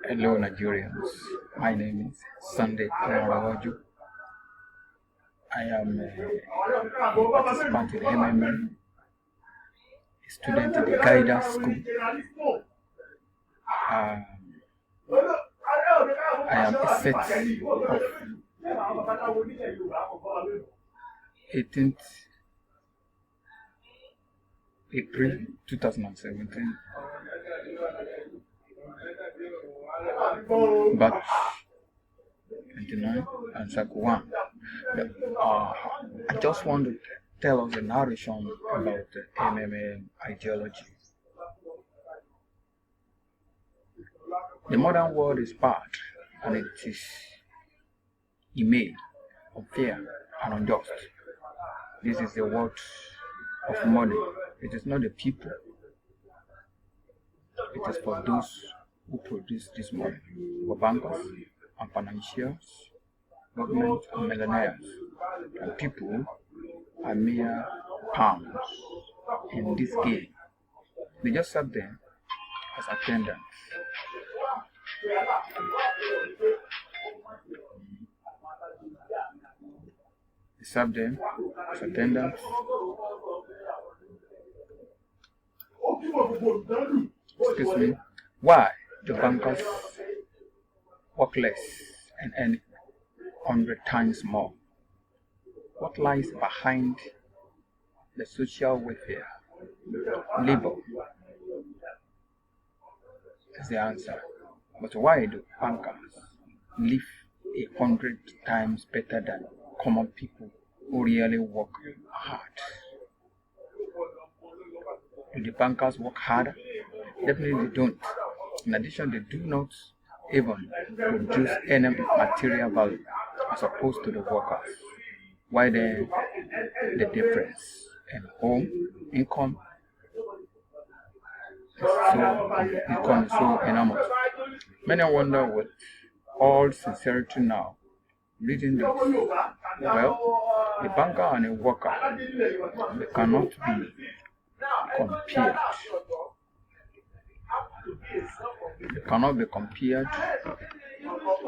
Hello, Nigerians. My name is Sunday Olanrewaju. I am a participant in MMA, a student in the guidance school. Um, I am a set of 18th April 2017, batch 29 and cycle 1. I just want to tell us a narration about the MMA ideology. The modern world is bad, and it is immane, unfair, and unjust. This is the world of money. It is not the people. It is for those who produce this money, for bankers and financiers, government and millionaires. And people are mere pawns in this game. They just serve them as attendants. They serve them as attendants. Excuse me. Why the bankers work less and earn 100 times more? What lies behind the social welfare? Labor is the answer. But why do bankers live 100 times better than common people who really work hard? Do the bankers work harder? Definitely they don't. In addition, they do not even produce any material value as opposed to the workers. Why then the difference in home income is so enormous? Many wonder with all sincerity now, reading this. Well, a banker and a worker, they cannot be compared. They cannot be compared.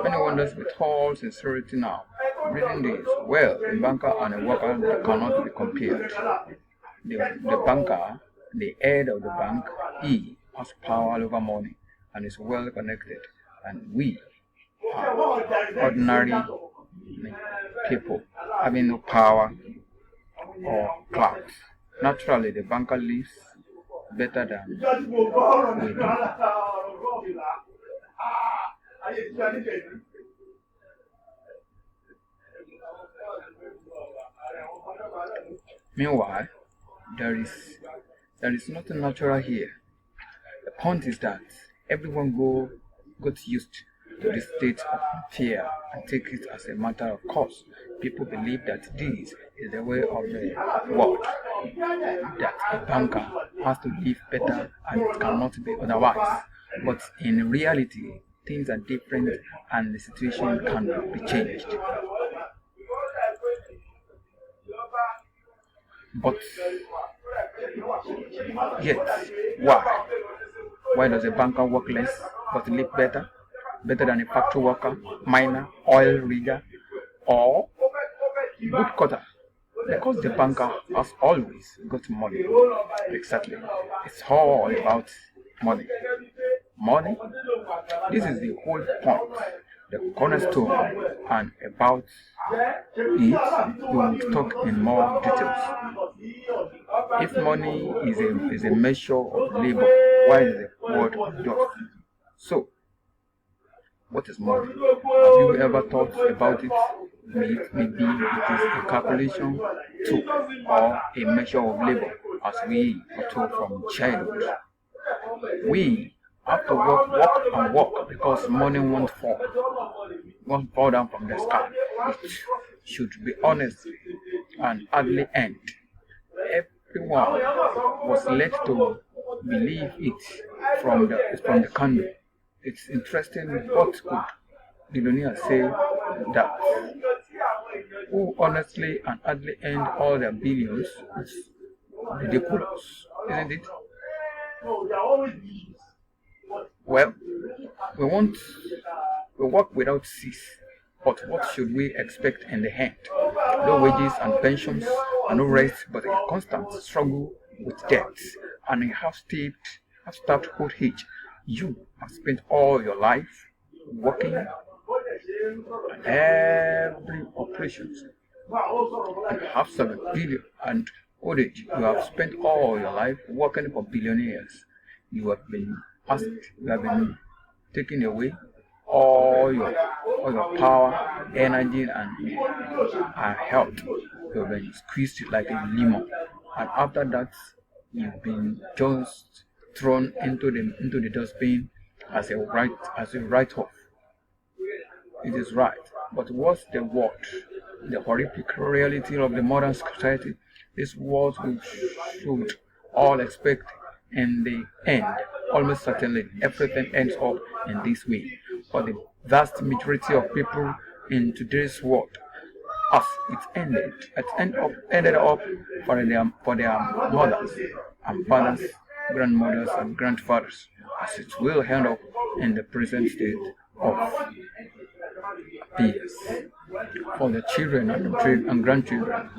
Many wonders with all sincerity now, reading this. Well, a banker and a worker, they cannot be compared. The banker, the head of the bank, he has power over money and is well connected. And we are ordinary people having no power or clout. Naturally, the banker lives better than we do. Meanwhile, there is nothing natural here. The point is that everyone got used to this state of fear and take it as a matter of course. People believe that this is the way of the world, that a banker has to live better and it cannot be otherwise. But in reality, things are different and the situation can be changed. But yet, why? Why does a banker work less but live better? Better than a factory worker, miner, oil rigger, or woodcutter? Because the banker has always got money. Exactly. It's all about money. Money? This is the whole point, the cornerstone, and about it we will talk in more details. If money is a measure of labor, why is the word unjust? So, what is money? Have you ever thought about it? Maybe it is a calculation tool or a measure of labor, as we are taught from childhood. We have to work because money won't fall down from the sky. It should be honest and hardly earned. Everyone was led to believe it from the candle. It's interesting what could billionaires say that who honestly and hardly earned all their billions is ridiculous, isn't it? Well, We want we work without cease. But what should we expect in the end? No wages and pensions, and no rest, but a constant struggle with debts and a half-starved old age. You have spent all your life working at every operations and have 7 billion and old age. You have spent all your life working for billionaires. You have been asked, you have been taken away all your power, energy, and health. You've been squeezed like a lemon, and after that, you've been just thrown into the dustbin as a write-off. It is right, but what's the word? The horrific reality of the modern society is what we should all expect in the end. Almost certainly, everything ends up in this way. For the vast majority of people in today's world, as ended up for their mothers and fathers, grandmothers and grandfathers, as it will end up in the present state of affairs. For the children and grandchildren,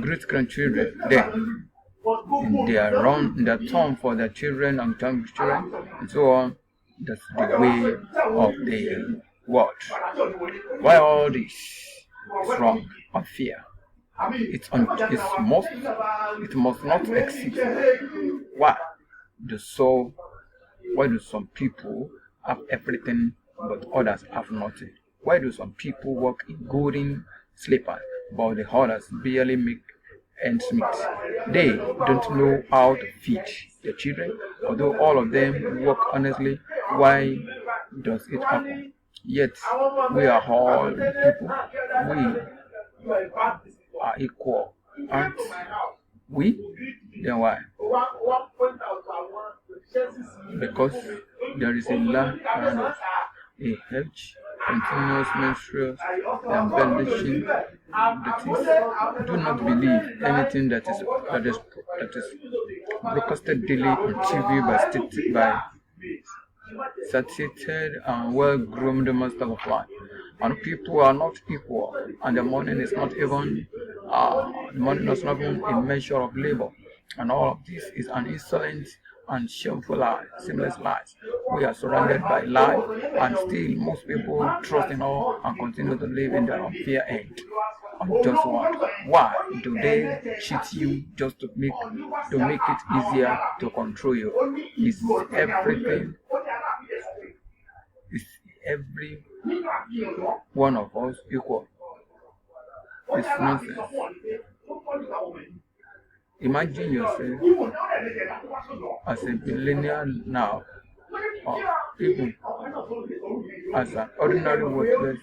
great grandchildren, then in their turn for their children and grandchildren, and so on. That's the way of the world. Why all this is wrong, unfair? It must not exist. Why? Why do some people have everything but others have nothing? Why do some people walk in golden slippers but the others barely make ends meet? They don't know how to feed their children, although all of them work honestly. Why does it happen? Yet we are all people. We are equal, aren't we? Then why? Because there is a land around us, a hedge, continuous menstrual embellishing that is. Do not believe anything that is broadcasted daily on TV by satiated and well-groomed masters of life. And people are not equal, and the money is not even a measure of labor. And all of this is an insolent and shameful lie, seamless lies. We are surrounded by lies, and still most people trust in all and continue to live in their unfair end. And just what? Why do they cheat you just to make it easier to control you? Is every one of us equal? It's nonsense. Imagine yourself as a billionaire now, or even as an ordinary worthless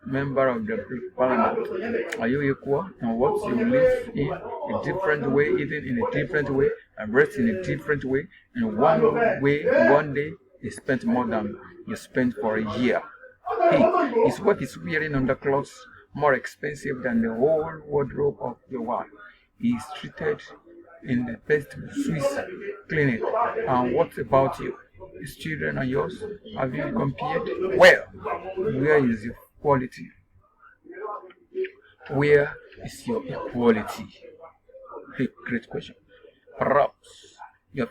member of the parliament. Are you equal in what you live in a different way, eating in a different way, and rest in a different way? In one day you spent more than you spent for a year. Hey, is what is wearing on the clothes more expensive than the whole wardrobe of your wife? He is treated in the best Swiss clinic. And what about you? His children and yours? Have you compared? Well, where is your quality? Where is your equality? Hey, great question. Perhaps you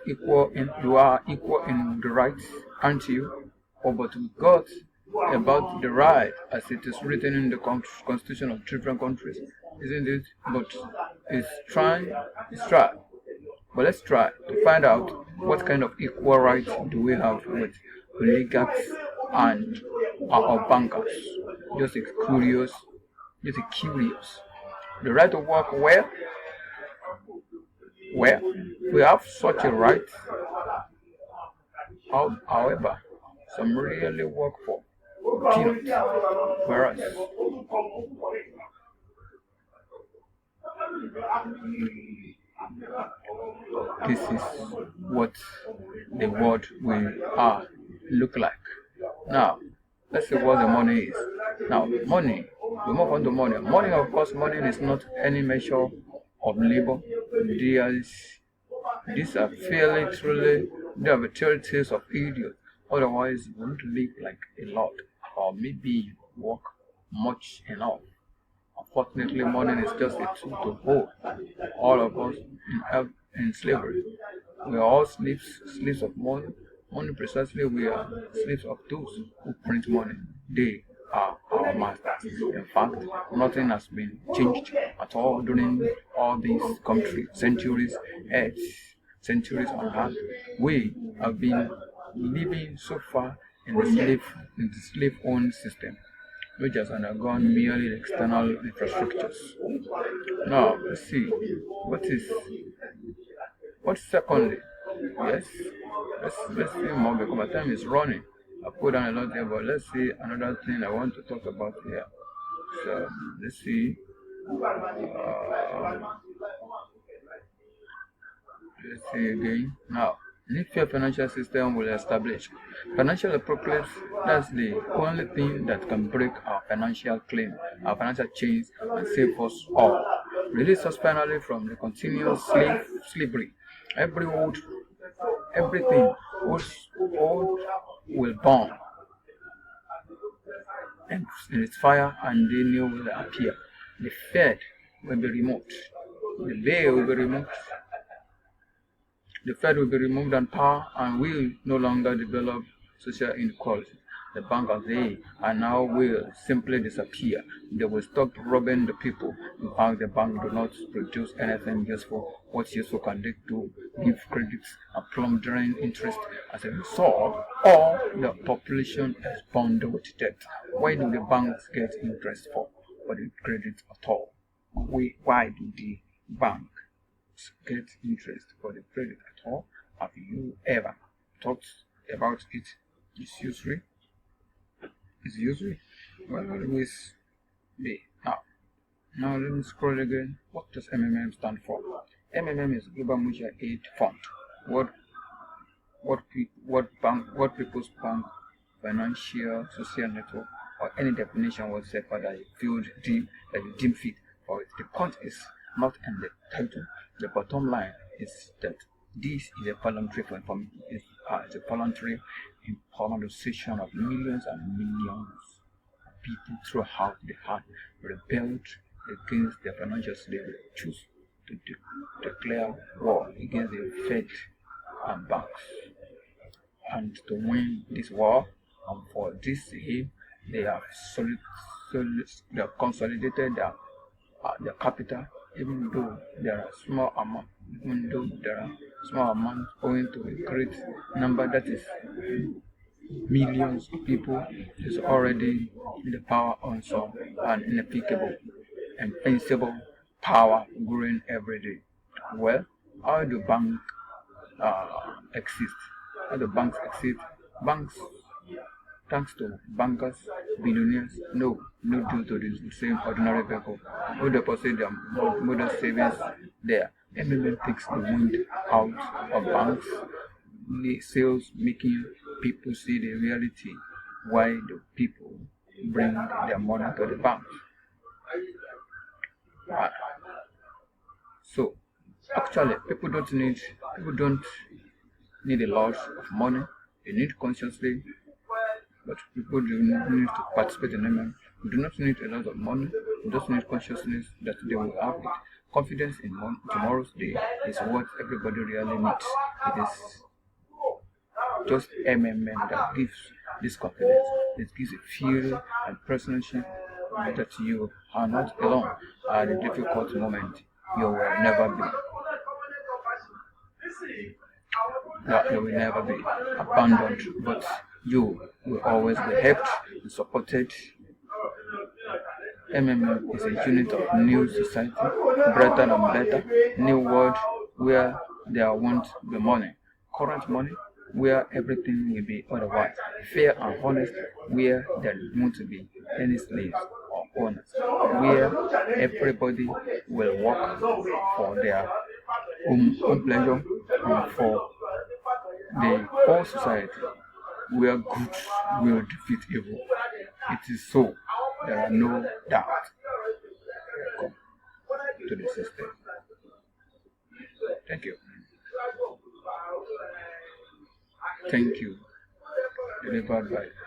are equal in the rights, aren't you? Or but with God about the right as it is written in the constitution of different countries, isn't it? But it's try. But let's try to find out what kind of equal rights do we have with oligarchs and our bankers. Just curious. The right to work where? Well, we have such a right. However, some really work for peanuts, whereas this is what the world will look like. Now, let's see what the money is. Now, money. We move on to money. Money, of course, money is not any measure of labor. These are fairly truly, they are the tales of idiots. Otherwise, you won't live like a lot, or maybe you work much enough. Unfortunately, money is just a tool to hold all of us in slavery. We are all slaves of money. Money precisely, we are slaves of those who print money. They are our masters. In fact, nothing has been changed at all during all these centuries, earth, centuries on earth. We have been living so far in the slave-owned system, which has undergone merely external infrastructures. Now, let's see. What is what's secondly? Yes, let's see more because my time is running. I put down a lot here, but let's see another thing I want to talk about here. So let's see. Uh, let's see again. Now, new fair financial system will establish financial apocalypse. That's the only thing that can break our financial claim, our financial chains, and save us all. Release us finally from the continuous slavery. Every old, everything old will burn and in its fire, and the new will appear. The Fed will be removed. The veil will be removed. The Fed will be removed and power and will no longer develop social inequality. The bank as they are now will simply disappear. They will stop robbing the people. In fact, the bank do not produce anything useful. What useful can they do? Give credits and plundering interest. As a result, all the population is bundled with debt. Why do the banks get interest for the credit at all? Why do the bank get interest for the credit at all? Have you ever thought about it? It's usury. It's usury. Well, always be. Now let me scroll again. What does MMM stand for? MMM is Global Mutual Aid Fund. What People's Bank, Financial Social Network, or any definition whatsoever that you deem fit for it. The point is not in the title. The bottom line is that this is a voluntary it's a voluntary implementation of millions and millions of people throughout the earth rebelled against their financial slavery, choose to declare war against the Fed and banks. And to win this war, and for this aim, they have consolidated their capital, even though there are small amounts owing to a great number, that is millions of people, is already in the power on some an inexplicable and invincible power growing every day. Well, how do banks exist? How do banks exist? Banks, thanks to bankers, billionaires, no due to the same ordinary people who deposit their modest savings there. MMM takes the wind out of banks' sales, making people see the reality why the people bring their money to the bank. So actually, people don't need a lot of money. They need consciously, but people do not need to participate in them. We do not need a lot of money. We just need consciousness that they will have it. Confidence in tomorrow's day is what everybody really needs. It is just MMM that gives this confidence. It gives a feel and personality that you are not alone at a difficult moment. You will never be. That you will never be abandoned, but you will always be helped and supported. MMM is a unit of new society, better and better, new world where there won't be money, current money, where everything will be otherwise, fair and honest, where there won't be any slaves or owners, where everybody will work for their own pleasure and for the whole society, where good will defeat evil. It is so. There are no doubt. Welcome to the system. Thank you. Thank you. delivered by